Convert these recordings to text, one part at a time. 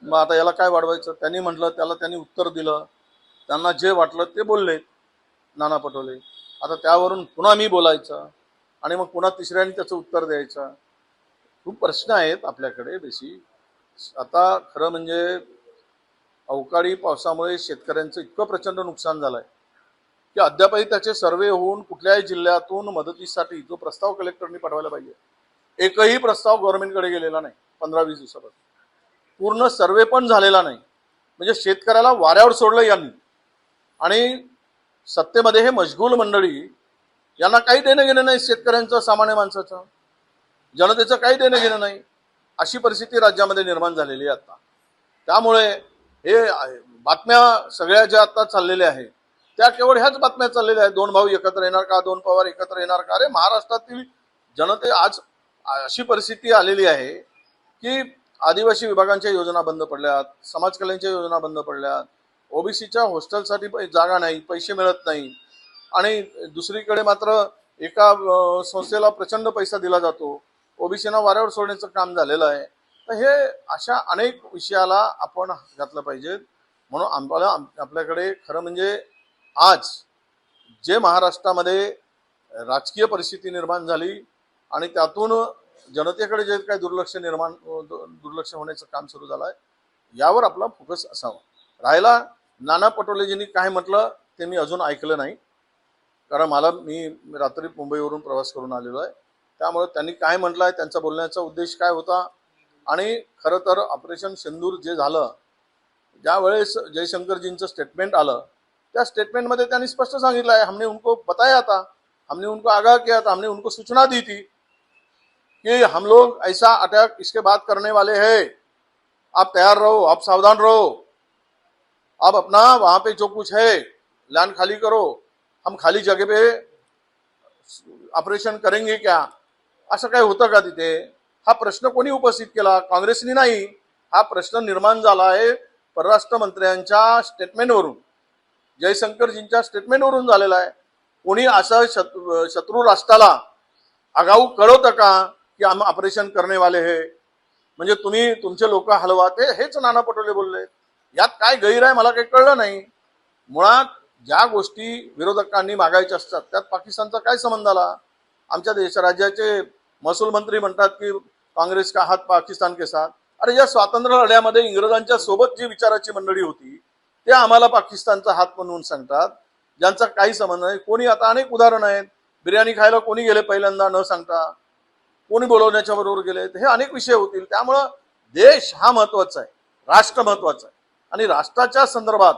मग आता याला काय वाढवायचं? त्यांनी म्हटलं, त्याला त्यांनी उत्तर दिलं, त्यांना जे वाटलं ते बोलले नाना पटोले. आता त्यावरून पुन्हा मी बोलायचं आणि मग पुन्हा तिसऱ्याने त्याचं उत्तर द्यायचं. खूप प्रश्न आहेत आपल्याकडे बेसिक. आता खरं म्हणजे अवकाळी पावसामुळे शेतकऱ्यांचं इतकं प्रचंड नुकसान झालंय की अद्यापही त्याचे सर्वे होऊन कुठल्याही जिल्ह्यातून मदतीसाठी जो प्रस्ताव कलेक्टरनी पाठवायला पाहिजे, एकही प्रस्ताव गव्हर्नमेंटकडे गेलेला नाही 15-20 दिवसापासून. पूर्ण सर्वे पण झालेला नाही. म्हणजे शेतकऱ्याला वाऱ्यावर सोडलं यांनी. आणि सत्तेमध्ये हे मशगूल मंडळी, यांना काही देणं घेणं नाही शेतकऱ्यांचं, सामान्य माणसाचं, जनतेचं काही देणं घेणं नाही. अशी परिस्थिती राज्यामध्ये निर्माण झालेली आहे आता. त्यामुळे हे बातम्या सगळ्या ज्या आता चाललेल्या आहेत त्या केवळ ह्याच बातम्या चाललेल्या आहेत. 2 भाऊ एकत्र येणार का, 2 पवार एकत्र येणार का? अरे महाराष्ट्रातील जनते आज अशी परिस्थिती आलेली आहे की आदिवासी विभागांच्या योजना बंद पडल्यात, समाज कल्याणच्या योजना बंद पडल्यात, ओबीसीच्या हॉस्टेलसाठी जागा नाही, पैसे मिळत नाही. आणि दुसरीकडे मात्र एका संस्थेला प्रचंड पैसा दिला जातो. ओबीसीना वाऱ्यावर सोडण्याचं काम झालेलं आहे. तर हे अशा अनेक विषयाला आपण घातलं पाहिजे. म्हणून आपल्याकडे खरं म्हणजे आज जे महाराष्ट्रामध्ये राजकीय परिस्थिती निर्माण झाली आणि त्यातून जनतेकडे जे काही दुर्लक्ष होण्याचं काम सुरू झालं आहे, यावर आपला फोकस असावा. राहिला नाना पटोलेजींनी काय म्हटलं ते मी अजून ऐकलं नाही, कारण मी रात्री मुंबईवरून प्रवास करून आलेलो आहे. त्यामुळे त्यांनी काय म्हटलं आहे, त्यांचा बोलण्याचा उद्देश काय होता, आणि खरं तर ऑपरेशन सिंदूर जे झालं, ज्यावेळेस जयशंकरजींचं स्टेटमेंट आलं, त्या स्टेटमेंटमध्ये त्यांनी स्पष्ट सांगितलं आहे, हमने उनको बताया था, हमने उनको आगाह किया था, हमने उनको सूचना दी थी कि हम लोग ऐसा अटैक इसके बाद करने वाले हैं, आप तैयार रहो, आप सावधान रहो, आप अपना वहां पे जो कुछ है लैंड खाली करो, हम खाली जगह पे ऑपरेशन करेंगे क्या? असं काय होतं का तिथे? हा प्रश्न कोणी उपस्थित केला? काँग्रेसनी नाही. हा प्रश्न निर्माण झाला आहे परराष्ट्र मंत्र्यांच्या स्टेटमेंटवरून, जयशंकरजींच्या स्टेटमेंटवरून झालेला आहे. कोणी असं शत्रू राष्ट्राला आगाऊ कळवतं का की हम ऑपरेशन करने वाले है? म्हणजे तुम्ही तुमचे लोक हलवा, ते हेच नाना पटोले बोलले. यात काय गैर आहे मला काही कळलं नाही. मुळात ज्या गोष्टी विरोधकांनी मागायच्या असतात त्यात पाकिस्तानचा काय संबंध आला? आमच्या राज्याचे महसूल मंत्री म्हणतात की काँग्रेस का हात पाकिस्तान के साथ. अरे या स्वातंत्र्य लढ्यामध्ये इंग्रजांच्या सोबत जी विचाराची मंडळी होती ते आम्हाला पाकिस्तानचा हात म्हणून सांगतात, ज्यांचा काही संबंध नाही. कोणी आता अनेक उदाहरण आहेत. बिर्याणी खायला कोणी गेले पहिल्यांदा न सांगता, कोणी बोलवण्याच्या बरोबर गेले, हे अनेक विषय होतील. त्यामुळं देश हा महत्वाचा आहे, राष्ट्र महत्वाचं आहे. आणि राष्ट्राच्या संदर्भात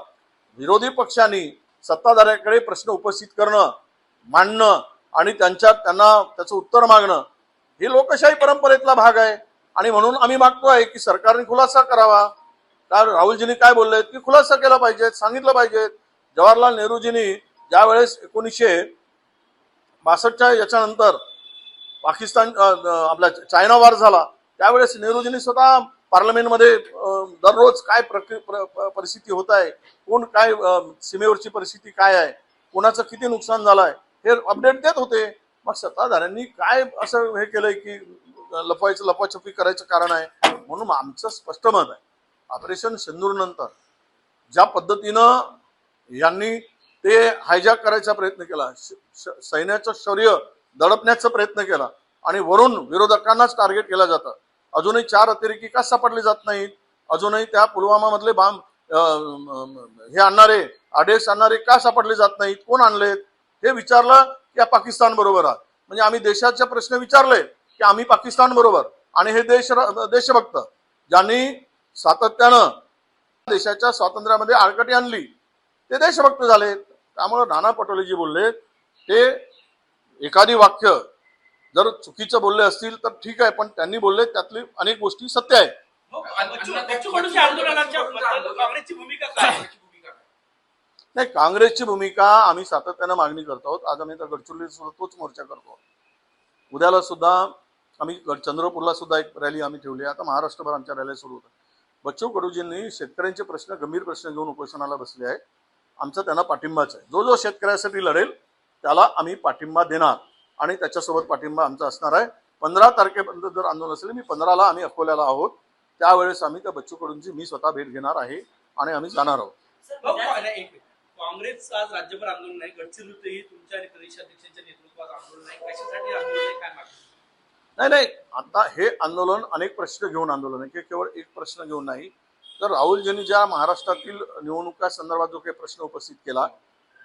विरोधी पक्षांनी सत्ताधाऱ्याकडे प्रश्न उपस्थित करणं, मांडणं आणि त्यांना त्याचं उत्तर मागणं हे लोकशाही परंपरेतला भाग आहे. आणि म्हणून आम्ही मागतोय की सरकारने खुलासा करावा. कारण राहुलजींनी काय बोलले की खुलासा केला पाहिजे, सांगितलं पाहिजे. जवाहरलाल नेहरूजींनी ज्यावेळेस 1962च्या याच्यानंतर पाकिस्तान आपला चायना वार झाला, त्यावेळेस नेहरूजींनी स्वतः पार्लमेंटमध्ये दररोज काय परिस्थिती होत आहे, कोण काय सीमेवरची परिस्थिती काय आहे, कोणाचं किती नुकसान झालंय हे अपडेट देत होते. मग सत्ताधाऱ्यांनी काय असं हे केलंय की लपवाछपी करायचं कारण आहे? म्हणून आमचं स्पष्ट मत आहे, ऑपरेशन सिंदूर नंतर ज्या पद्धतीनं यांनी ते हायजॅक करायचा प्रयत्न केला, सैन्याचं शौर्य दडपण्याचा प्रयत्न केला आणि वरून विरोधकांनाच टार्गेट केलं जातं. अजूनही 4 अतिरेकी का सापडले जात नाहीत? अजूनही त्या पुलवामा मधले बांब हे आणणारे आदेश आणणारे का सापडले जात नाहीत? कोण आणलेत? हे विचारलं की पाकिस्तान बरोबर आहात. म्हणजे आम्ही देशाचे प्रश्न विचारले की आम्ही पाकिस्तान बरोबर. आणि हे देशभक्त ज्यांनी सातत्यानं देशाच्या स्वातंत्र्यामध्ये आडकाठी आणली ते देशभक्त झाले. त्यामुळे नाना पटोलेजी बोलले ते एखादी वाक्य जर चुकीचं बोलले असतील तर ठीक आहे, पण त्यांनी बोलले त्यातली अनेक गोष्टी सत्य आहेत. नाही, काँग्रेसची भूमिका आम्ही सातत्यानं मागणी करतो आहोत. आज आम्ही तर गडचिरोलीत सुद्धा तोच मोर्चा करतो. उद्याला सुद्धा आम्ही चंद्रपूरला सुद्धा एक रॅली आम्ही ठेवली. आता महाराष्ट्रभर आमच्या रॅल्या सुरू होतात. बच्चू कडूजींनी शेतकऱ्यांचे प्रश्न, गंभीर प्रश्न घेऊन उपोषणाला बसले आहेत. आमचा त्यांना पाठिंबाच आहे. जो शेतकऱ्यासाठी लढेल त्याला आम्ही पाठिंबा देणार आणि त्याच्यासोबत पाठिंबा आमचा असणार आहे. 15 तारखेपर्यंत जर आंदोलन असेल, मी 15ला आम्ही अकोल्याला आहोत, त्यावेळेस आम्ही त्या बच्चू कडूंची मी स्वतः भेट घेणार आहे आणि आम्ही जाणार आहोत. काँग्रेस आज राज्यभर आंदोलन नाही, गडचिरोलीतही तुमच्या आणि प्रदेशाध्यक्षांच्या नेतृत्वात आंदोलन आहे. कशासाठी आंदोलन आहे, काय मागणी? नाही, आता हे आंदोलन अनेक प्रश्न घेऊन आंदोलन आहे, की केवळ एक प्रश्न घेऊन नाही. तर राहुलजींनी ज्या महाराष्ट्रातील निवडणुका संदर्भात जो काही प्रश्न उपस्थित केला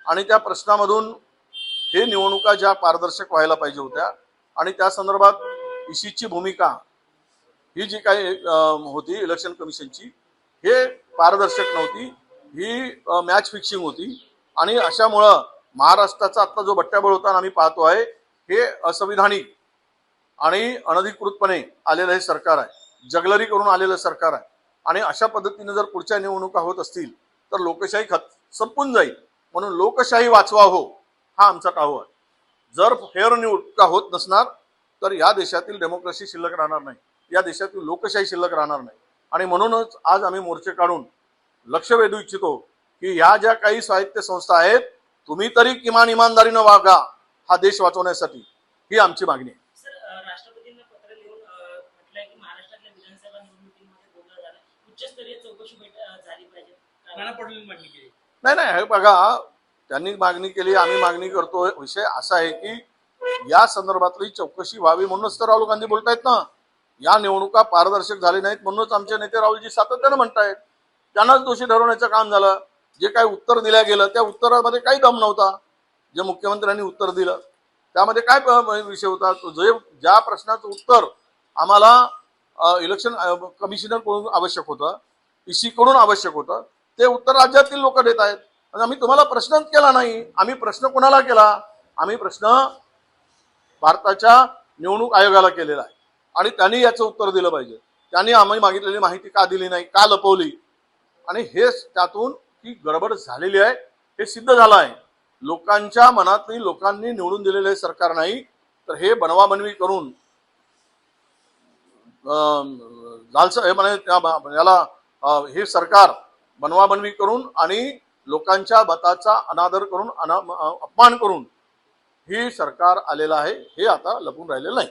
आणि त्या प्रश्नामधून हे निवडणुका ज्या पारदर्शक व्हायला पाहिजे होत्या आणि त्या संदर्भात ईसीची भूमिका ही जी काही होती इलेक्शन कमिशनची, हे पारदर्शक नव्हती, ही मॅच फिक्सिंग होती आणि अशामुळं महाराष्ट्राचा आता जो बट्ट्याबळ होता आम्ही पाहतो आहे, हे असंविधानिक आणि अनधिकृतपणे आलेलं हे सरकार आहे, जगलरी करून आलेलं सरकार आहे. आणि अशा पद्धतीने जर पुढच्या निवडणुका होत असतील तर लोकशाही संपून जाईल. म्हणून लोकशाही वाचवा हो, हा आमचा टाहो आहे. जर फेअर निवडणुका होत नसणार तर या देशातील डेमोक्रेसी शिल्लक राहणार नाही, या देशातील लोकशाही शिल्लक राहणार नाही. आणि म्हणूनच आज आम्ही मोर्चे काढून लक्ष वेधू इच्छितो की ह्या ज्या काही साहित्य संस्था आहेत, तुम्ही तरी किमान इमानदारीनं वागा हा देश वाचवण्यासाठी, ही आमची मागणी आहे. राष्ट्रपतींना पत्र लिहून म्हटलंय की महाराष्ट्रातल्या विधानसभा निवडणुकीमध्ये गोंधळ झाला, उच्चस्तरीय चौकशी झाली पाहिजे. नाना पटोलेंनी मागणी केली. नाही, हे बघा, त्यांनी मागणी केली, आम्ही मागणी करतोय. विषय असा आहे की या संदर्भातली चौकशी व्हावी म्हणूनच तर राहुल गांधी बोलतायत ना. या निवडणुका पारदर्शक झाली नाहीत म्हणूनच आमचे नेते राहुलजी सातत्यानं म्हणतायत. त्यांनाच दोषी ठरवण्याचं काम झालं. जे काही उत्तर दिलं गेलं त्या उत्तरामध्ये काही दम नव्हता. जे मुख्यमंत्र्यांनी उत्तर दिलं त्यामध्ये काय विषय होता, जे ज्या प्रश्नाचं उत्तर आम्हाला इलेक्शन कमिशनर कडून आवश्यक होतं, ईसी कडून आवश्यक होतं, ते उत्तर राज्यातील लोक देत आहेत. आम्ही तुम्हाला प्रश्नच केला नाही. आम्ही प्रश्न कोणाला केला? आम्ही प्रश्न भारताच्या निवडणूक आयोगाला केलेला आहे आणि त्यांनी याचं उत्तर दिलं पाहिजे. त्यांनी आम्ही मागितलेली माहिती का दिली नाही, का लपवली, आणि हे त्यातून ही गडबड झालेली आहे हे सिद्ध झालं आहे. लोकांच्या मनातली, लोकांनी निवडून दिलेले सरकार नाही, तर हे बनवाबनवी करून याला हे सरकार बनवाबनवी करून आणि लोकांच्या मताचा अनादर करून अपमान करून ही सरकार आलेलं आहे. हे आता लपून राहिलेलं नाही.